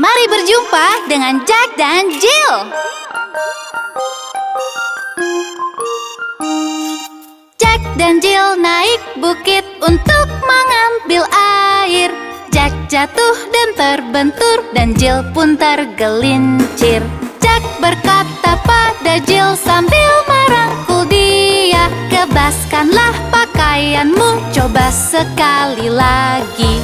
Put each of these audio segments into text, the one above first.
Mari berjumpa dengan Jack dan Jill. Jack dan Jill naik bukit untuk mengambil air. Jack jatuh dan terbentur dan Jill pun tergelincir. Jack berkata pada Jill sambil merangkul dia, "Kebaskanlah pakaianmu, coba sekali lagi."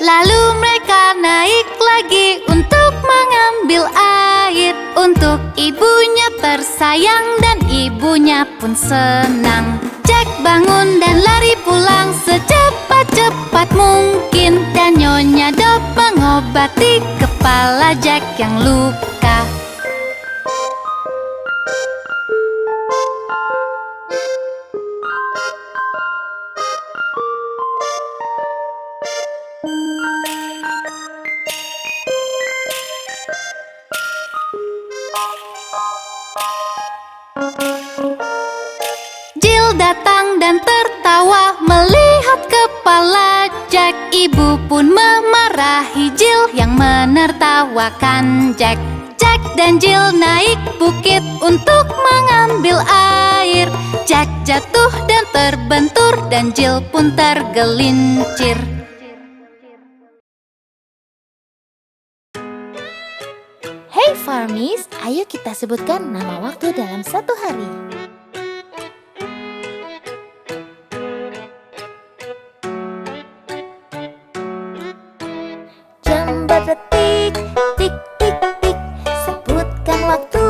Lalu mereka naik lagi untuk mengambil air untuk ibunya tersayang, dan ibunya pun senang. Jack bangun dan lari pulang secepat-cepat mungkin, dan Nyonya Dot mengobati kepala Jack yang luka. Jill datang dan tertawa melihat kepala Jack. Ibu pun memarahi Jill yang menertawakan Jack. Jack dan Jill naik bukit untuk mengambil air. Jack jatuh dan terbentur dan Jill pun tergelincir. Hey Farmies, ayo kita sebutkan nama waktu dalam satu hari. Jam berdetik, tik tik tik, sebutkan waktu,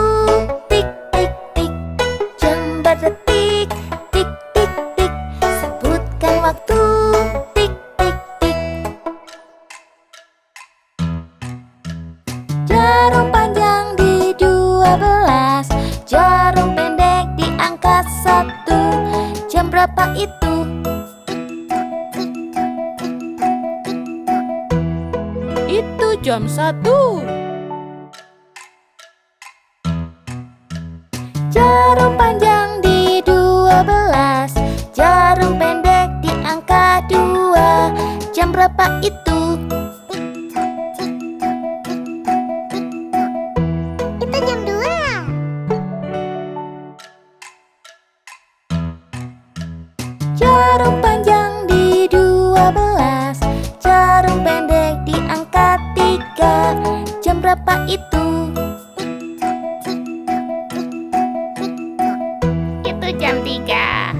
tik tik tik. Jam berdetik, tik tik tik, sebutkan waktu, tik tik tik. Jarum panjang di 12, jarum pendek di angka 1. Jam berapa itu? Itu jam 1. Jarum panjang di 12, jarum pendek di angka 2. Jam berapa itu? Itu jam 2. Jarum panjang di 12, jarum pendek di angka 3. Jam berapa itu? Itu jam 3.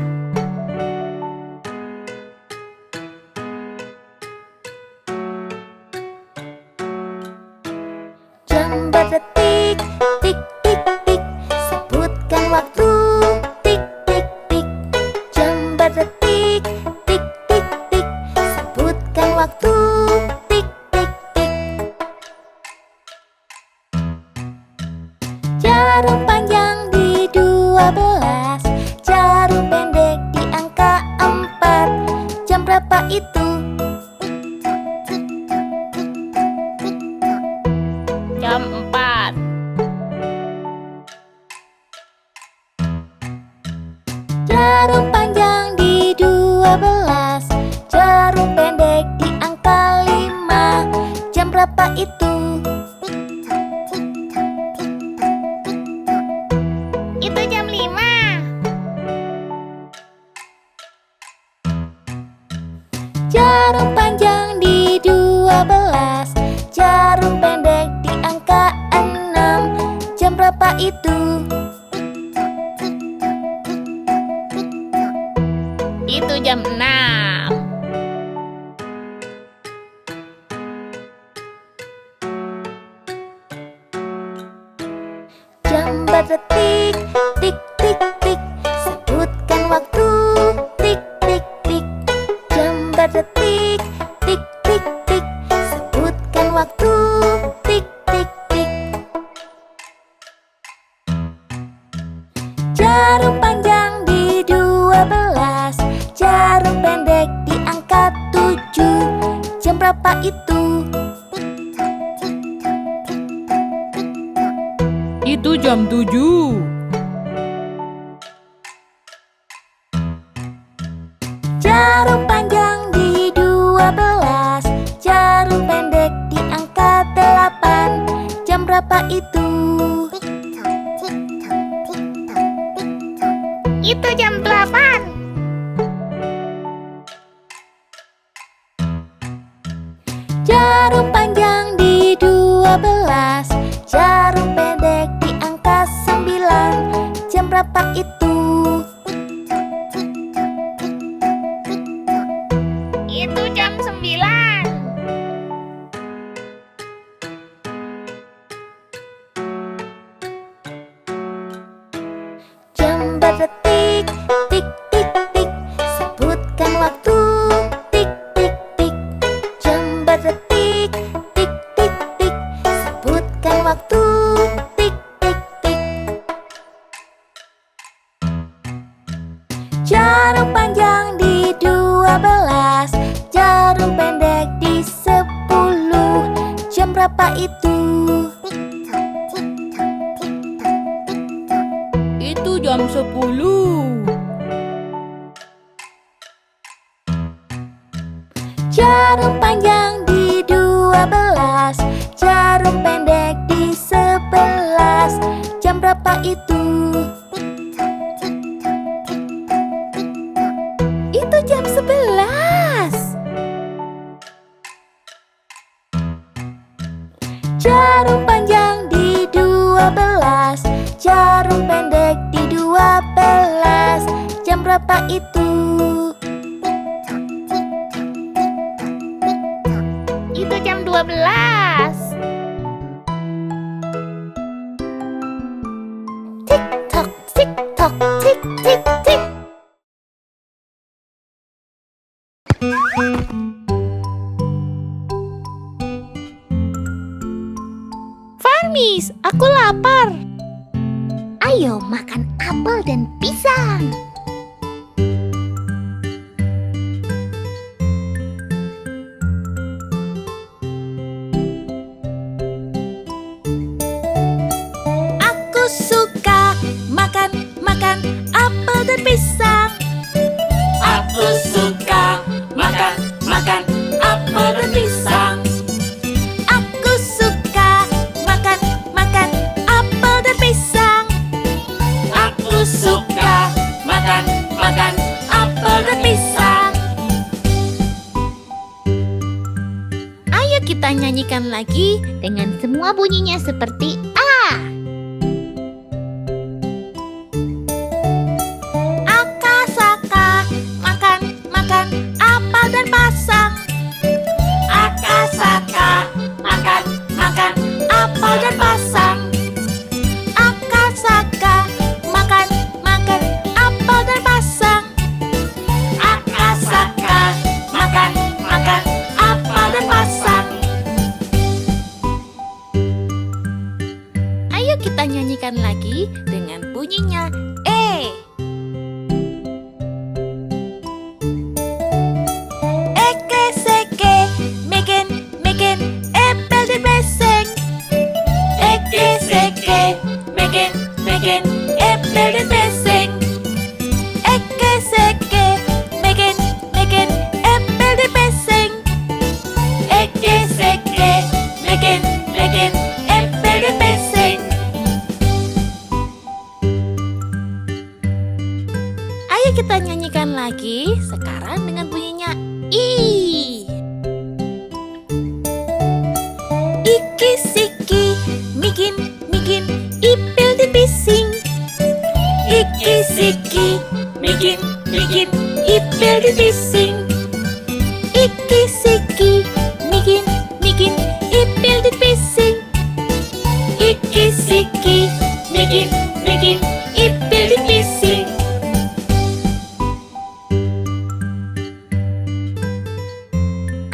Jam berdetik, tik tik tik, sebutkan waktu, tik tik tik. Jam berdetik, tik tik tik, sebutkan waktu, tik tik tik. Jarum panjang di 12, jarum pendek di angka 4. Jam berapa itu? Jam 4. Jarum panjang di 12, jarum pendek di angka 5. Jam berapa itu? Itu jam 5. Jarum panjang di 12, jarum pendek di angka 6. Jam berapa itu? Itu jam 6. Jam berdetik, tik tik tik, sebutkan waktu, tik tik tik. Jam berdetik, tik tik tik, sebutkan waktu, tik tik tik. Jarum panjang di 12, jarum pendek di berapa itu? Itu jam 7. Jarum panjang di 12, jarum pendek di angka 8. Jam berapa itu? Itu jam 8. Jarum panjang di 12, jarum pendek di angka 9. Jam berapa itu? Itu jam 9. Jam berdetik, tik tik tik, sebutkan waktu, tik tik tik. Jam berdetik, tik tik tik, sebutkan waktu, tik tik tik. Jarum panjang di 12, jarum pendek di 10. Jam berapa itu? Itu jam 10. Jarum panjang di 12, jarum pendek di 11. Jam berapa itu? Itu jam 11. Jarum panjang di 12, jarum pendek di 12. Jam berapa itu? Itu jam 12. Tik tok, tik tok, tik tik tik. Farmis, aku lapar. Ayo makan apel dan pisang. Aku suka makan apel dan pisang. Aku suka makan apel dan pisang. Aku suka makan apel dan pisang. Aku suka makan apel dan pisang. Ayo kita nyanyikan lagi dengan semua bunyinya seperti A. Akasaka makan apel dan pasang. Akasaka makan Apel dan pasang. Akasaka makan apel dan pasang. Akasaka makan Apel dan pasang. Ayo kita nyanyikan lagi dengan bunyinya E. Eke seke meken apel dan beseng. Eke seke meken apel dan beseng. Eke seke meken apel dan beseng. Eke seke meken apel dan beseng. Ayo kita nyanyikan lagi sekarang dengan bunyinya I. Iki siki mikin ipil di bising. Iki siki mikin ipil di bising. Iki siki mikin ipil di bising. Iki siki mikin ipil di bising.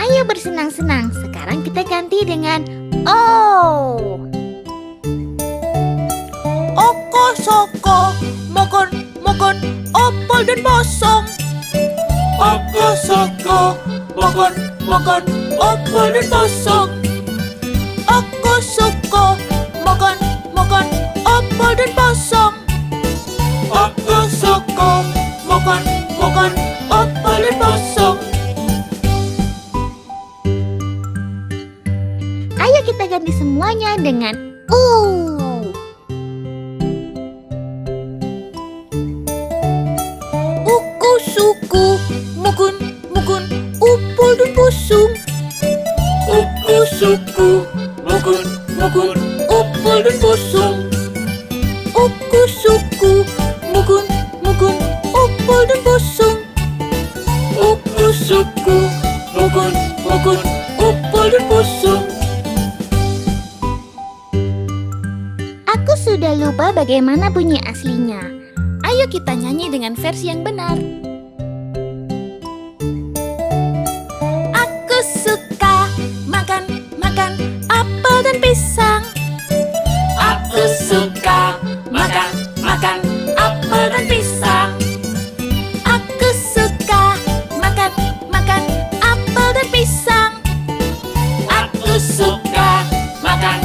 Ayo bersenang-senang. Sekarang kita ganti dengan O. Oko soko mokon opol dan bosong. Oko soko mokon apel dan pisang. Aku suka makan apel dan pisang. Aku suka makan apel dan pisang. Ayo kita ganti semuanya dengan Aku suka makan apel dan pisang. Aku suka makan apel dan pisang. Aku suka makan apel dan pisang. Aku suka makan apel dan pisang. Aku sudah lupa bagaimana bunyi aslinya. Ayo kita nyanyi dengan versi yang benar. Aku suka makan apel dan pisang. Aku suka makan apel dan pisang. Aku suka makan apel dan pisang. Aku suka makan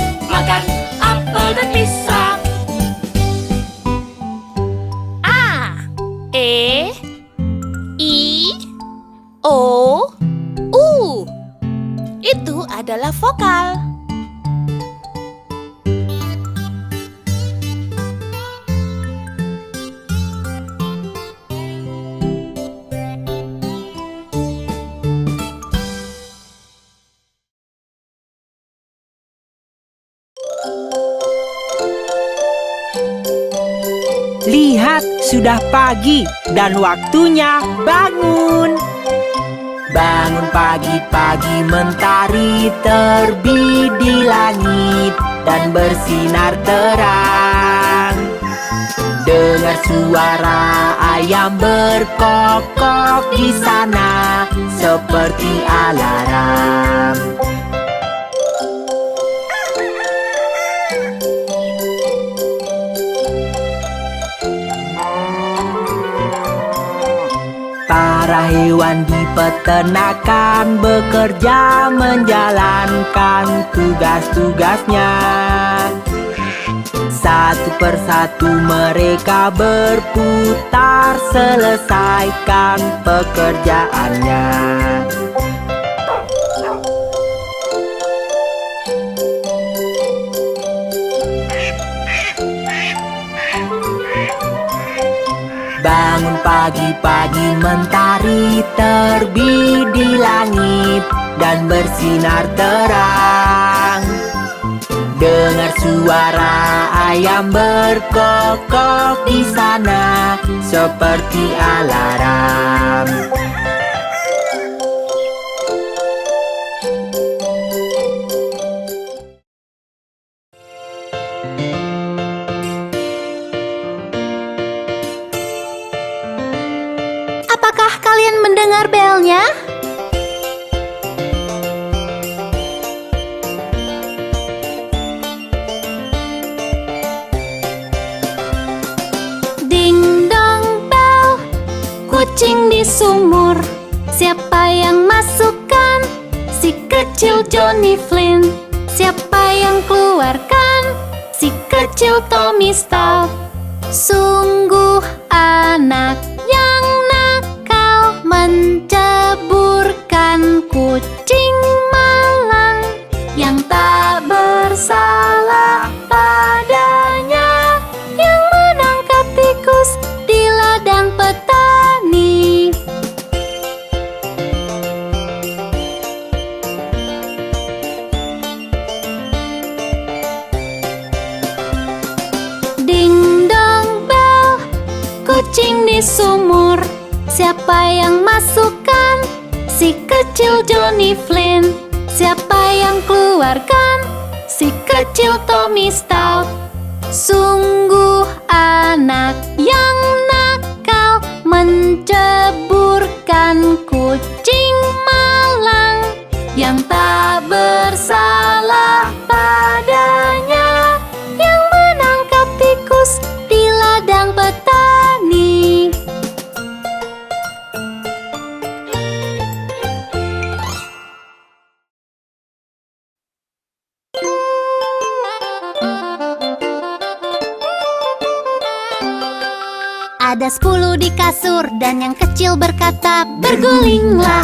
apel dan pisang. A, E, I, O, U. Itu adalah vokal. Lihat, sudah pagi dan waktunya bangun. Bangun pagi-pagi, mentari terbit di langit dan bersinar terang. Dengar suara ayam berkokok di sana seperti alarm. Para hewan di peternakan bekerja menjalankan tugas-tugasnya. Satu persatu mereka berputar selesaikan pekerjaannya. Bangun pagi-pagi, mentari terbit di langit dan bersinar terang. Dengar suara ayam berkokok di sana seperti alarm. Apakah kalian mendengar belnya? Ding dong bel, kucing di sumur. Siapa yang masukkan? Si kecil Johnny Flynn. Siapa yang keluarkan? Si kecil Tommy Stout. Sungguh anak yang nakal menceburkan kucing malang yang tak bersalah padanya, yang menangkap tikus di ladang petani. Ding dong bel, kucing di sumur. Siapa yang masukkan? Si kecil Johnny Flynn. Siapa yang keluarkan? Si kecil Tommy Stout. Sungguh anak yang nakal menceburkan kucing malang yang tak bersalah padanya, yang menangkap tikus di ladang petani. Ada 10 di kasur dan yang kecil berkata, bergulinglah,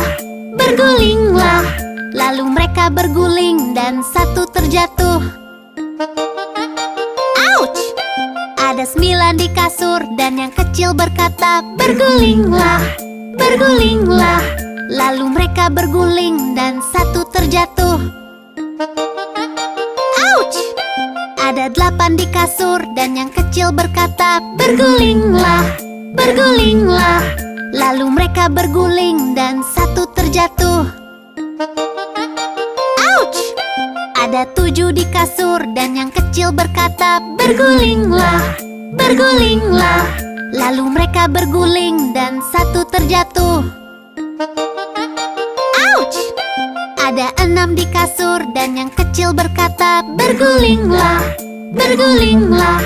bergulinglah. Lalu mereka berguling dan satu terjatuh. Ouch! Ada 9 di kasur dan yang kecil berkata, bergulinglah, bergulinglah. Lalu mereka berguling dan satu terjatuh. Ouch! Ada 8 di kasur dan yang kecil berkata, bergulinglah, bergulinglah. Lalu mereka berguling dan satu terjatuh. Ouch! Ada 7 di kasur dan yang kecil berkata, bergulinglah, bergulinglah. Lalu mereka berguling dan satu terjatuh. Ouch! Ada 6 di kasur dan yang kecil berkata, bergulinglah, bergulinglah.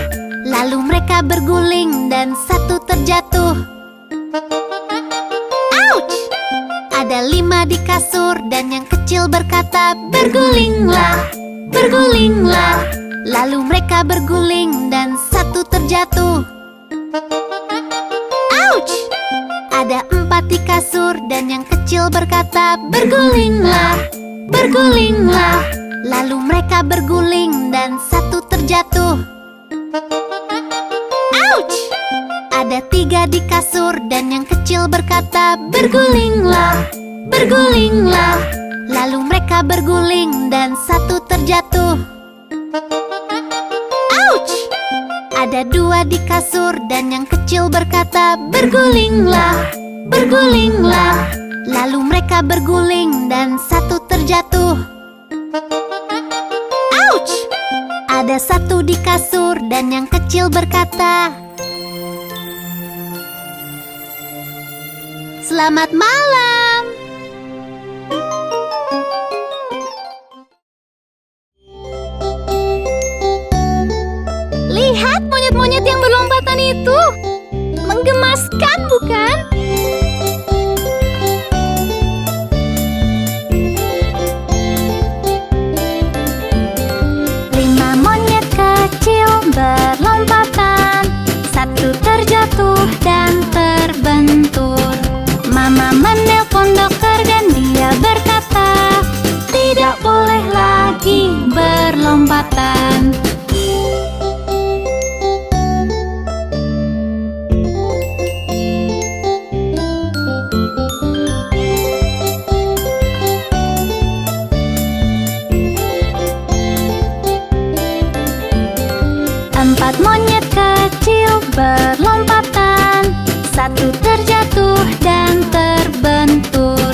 Lalu mereka berguling dan satu terjatuh. Ouch! Ada 5 di kasur dan yang kecil berkata, bergulinglah, bergulinglah. Lalu mereka berguling dan satu terjatuh. Ouch! Ada 4 di kasur dan yang kecil berkata, bergulinglah, bergulinglah. Lalu mereka berguling dan satu terjatuh. Ouch! Ada 3 di kasur dan yang kecil berkata, bergulinglah, bergulinglah. Lalu mereka berguling dan satu terjatuh. Ouch! Ada 2 di kasur dan yang kecil berkata, bergulinglah, bergulinglah. Lalu mereka berguling dan satu terjatuh. Ouch! Ada 1 di kasur dan yang kecil berkata, selamat malam. Lihat monyet-monyet yang berlompatan itu. Menggemaskan, bukan? Lima monyet kecil berlompatan. Satu terjatuh dan terbentur. Mama menelpon dokter dan dia berkata, tidak boleh lagi berlompatan. Empat monyet kecil berlompatan. Satu terjatuh dan terbentur.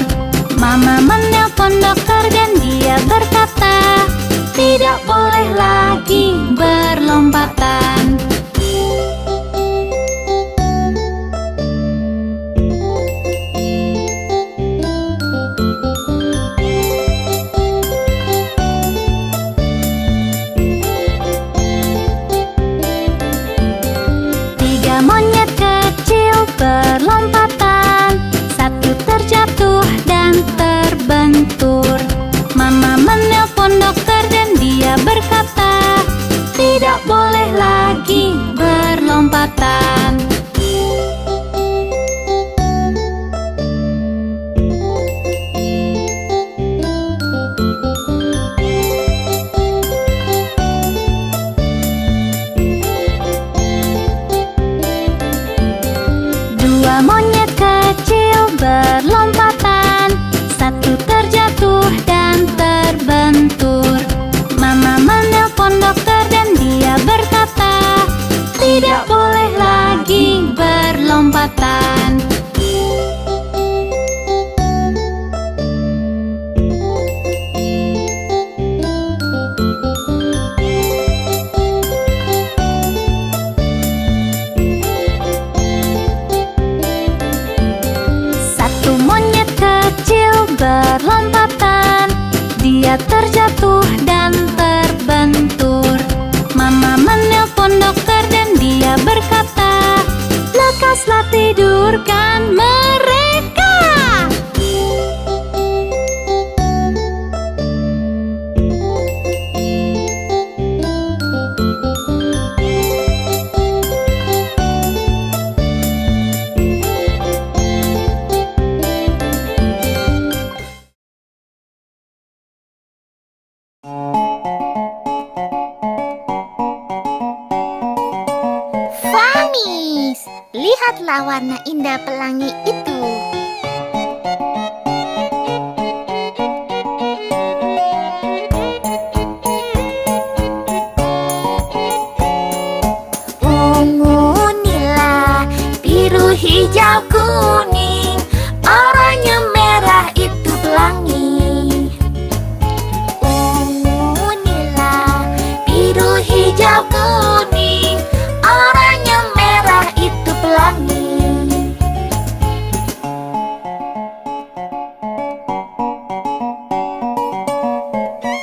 Mama menelpon dokter dan dia berkata, tidak boleh lagi berlompatan. Tiga monyet kecil berlompatan. Satu terjatuh dan terbentur. Mama menelpon dokter dan dia berkata, tidak boleh lagi berlompatan. Dua monyet kecil berlompatan. Satu terjatuh dan terbentur. Mama menelpon dokter dan dia berkata, tidak boleh lagi berlompatan. Satu monyet kecil berlompatan. Dia terjatuh dan terbentur. Mama menelpon dokter dan dia berkata, lekaslah tidurkan mereka. Lihatlah warna indah pelangi itu. Ungu, nila, biru, hijau, kuning, oranye, merah itu pelangi. Ungu, nila, biru, hijau, kuning, oranye, merah itu pelangi.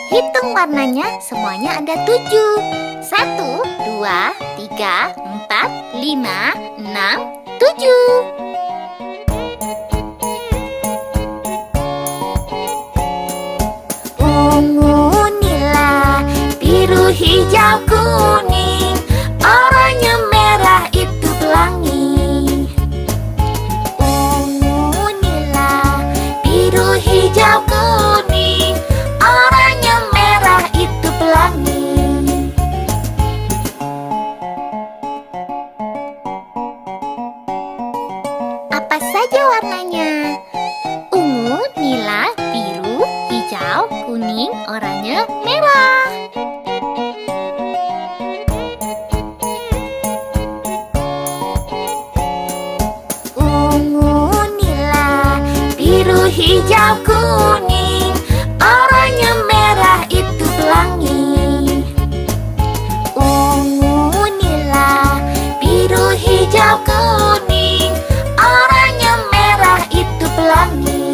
Hitung warnanya, semuanya ada 7. 1, 2, 3, 4, 5, 6, 7. Ungu, nila, biru, hijau, kuning, oranye, merah itu pelangi. Ungu, nila, biru, hijau, kuning, oranye, merah itu pelangi. Apa saja warnanya? Ungu, nila, biru, hijau, kuning, oranye, merah. Ungu, nila, biru, hijau, kuning, oranye, merah itu pelangi. Ungu, nila, biru, hijau, kuning, oranye, merah itu pelangi.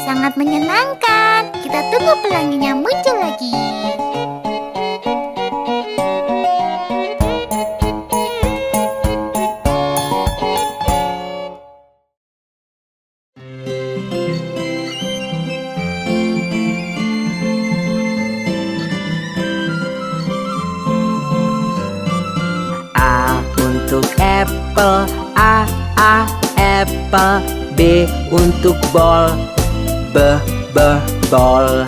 Sangat menyenangkan. Kita tunggu pelanginya muncul lagi. A untuk apple, apple. B untuk ball, ball.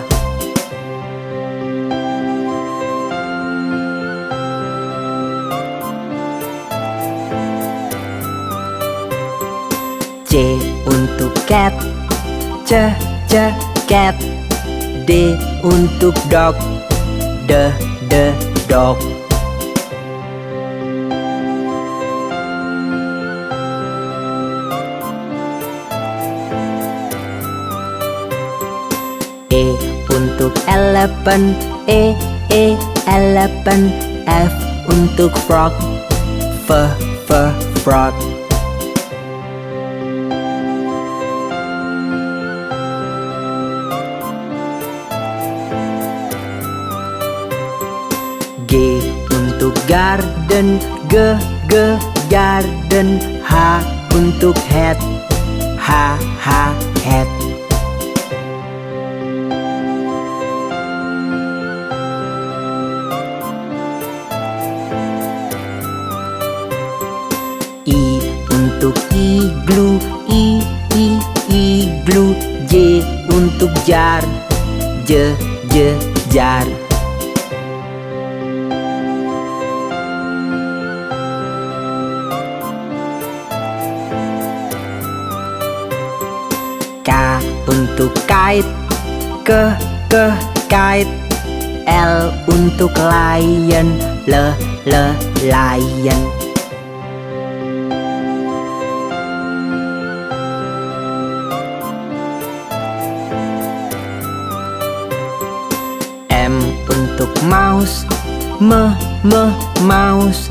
C untuk cat, cat. D untuk dog, dog. E untuk elephant, elephant. F untuk frog, frog. G untuk garden, garden. H untuk hat, hat. I untuk igloo, igloo. J untuk jar, jar. K untuk kite, kite. L untuk lion, lion. M untuk mouse, mouse.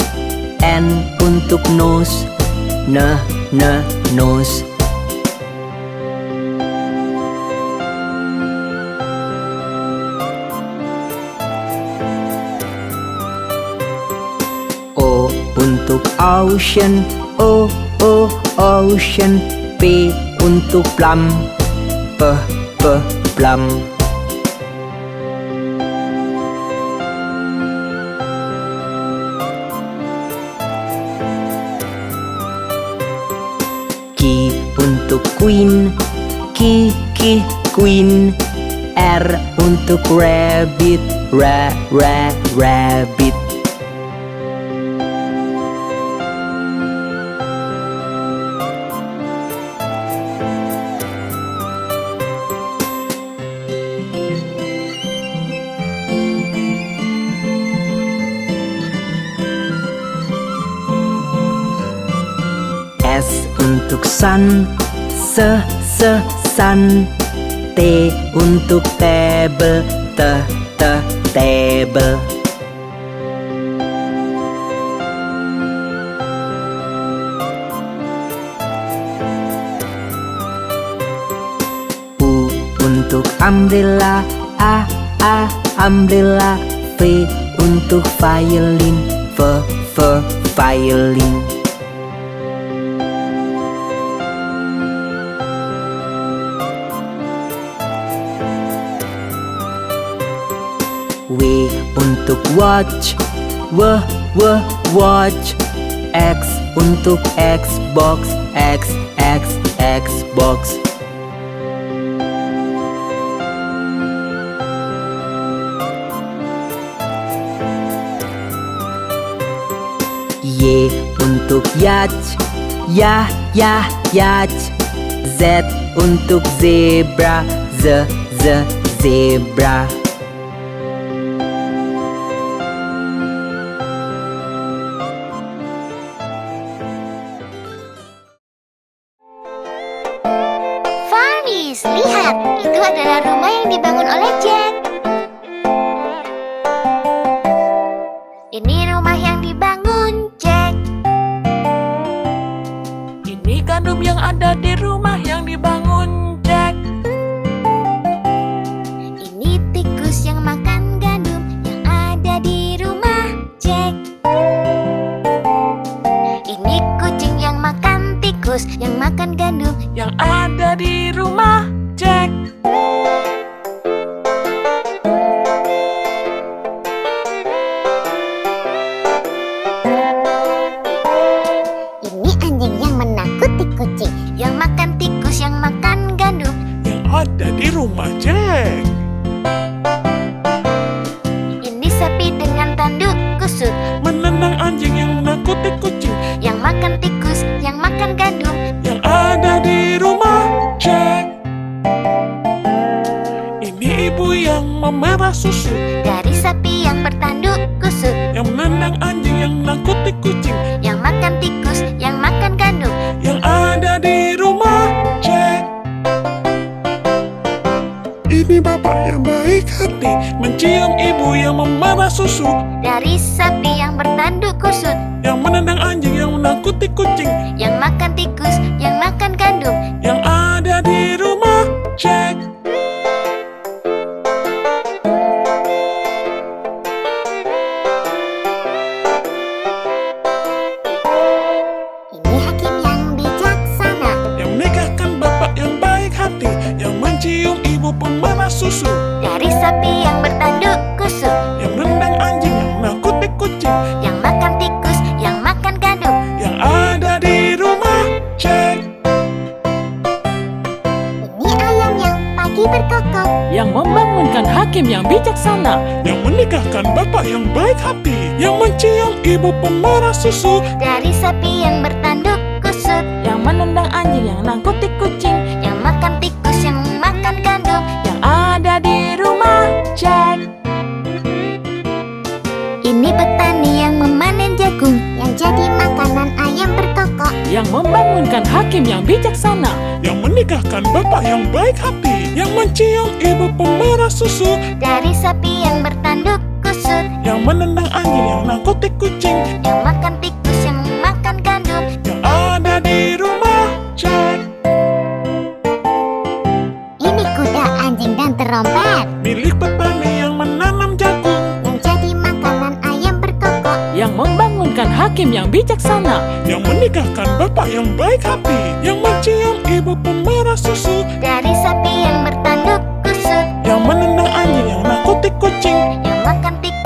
N untuk nose, nose. O untuk ocean, ocean. P untuk plum, plum. Q untuk queen, queen. R untuk rabbit, rabbit. S untuk sun, sun. T untuk table, table. U untuk umbrella, umbrella. V untuk violin, violin. W untuk watch, watch. X untuk Xbox, Xbox. Y untuk yacht, yacht. Z untuk zebra, zebra. Farmis, lihat, itu adalah rumah yang dibangun oleh Jack. Ini rumah yang dibangun Jack. Ini gandum yang ada di rumah yang dibangun Jack. Ini tikus yang makan gandum yang ada di rumah Jack. Ini kucing yang makan tikus yang makan gandum Yang ada di rumah Jack. Ini anjing yang menakuti kucing yang makan tikus yang makan gandum. Yang ada di rumah Jack. Ini sapi dengan tanduk kusut Menendang anjing yang menakuti kucing. yang makan tikus yang makan gandum. Yang ada di rumah Jack. Ini ibu yang memerah susu. Dari sapi yang bertanduk kusut Yang menendang anjing yang menakuti kucing. yang makan tikus yang makan gandum. Yang ada di rumah Jack. Ini bapak yang baik hati, mencium ibu yang memerah susu. Dari sapi yang bertanduk kusut Yang menendang anjing yang menakuti kucing. yang makan tikus yang makan gandum. Yang ada di rumah Jack. Ini hakim yang bijaksana. Yang menikahkan bapak yang baik hati, yang mencium ibu pemerah susu. Dari sapi yang bertanduk kusut Yang menendang anjing yang menakuti kucing. yang makan tikus yang makan gandum. Yang ada di rumah Jack. Ini ayam yang pagi berkokok. Yang membangunkan hakim yang bijaksana. Yang menikahkan bapak yang baik hati, yang mencium ibu pemerah susu. Dari sapi yang bertanduk kusut Yang menendang anjing yang nakuti kucing. yang makan tikus yang makan gandum. Yang ada di rumah Jack. Ini petani yang memanen jagung yang jadi makanan ayam berkokok. Yang membangunkan hakim yang bijaksana. Yang menikahkan bapak yang baik hati, yang mencium ibu pemerah susu. Dari sapi yang bertanduk kusut Yang menendang anjing yang nakuti kucing. yang makan tikus yang makan gandum. Yang ada di rumah Jack. Ini kuda, anjing, dan terompet Milik petani yang menanam jagung. yang jadi makanan ayam berkokok. Yang membangunkan hakim yang bijaksana. Yang menikahkan bapak yang baik hati, yang mencium ibu pemerah susu. Dari sapi yang bertanduk kusut Yang menendang anjing yang nakuti kucing. yang makan tikus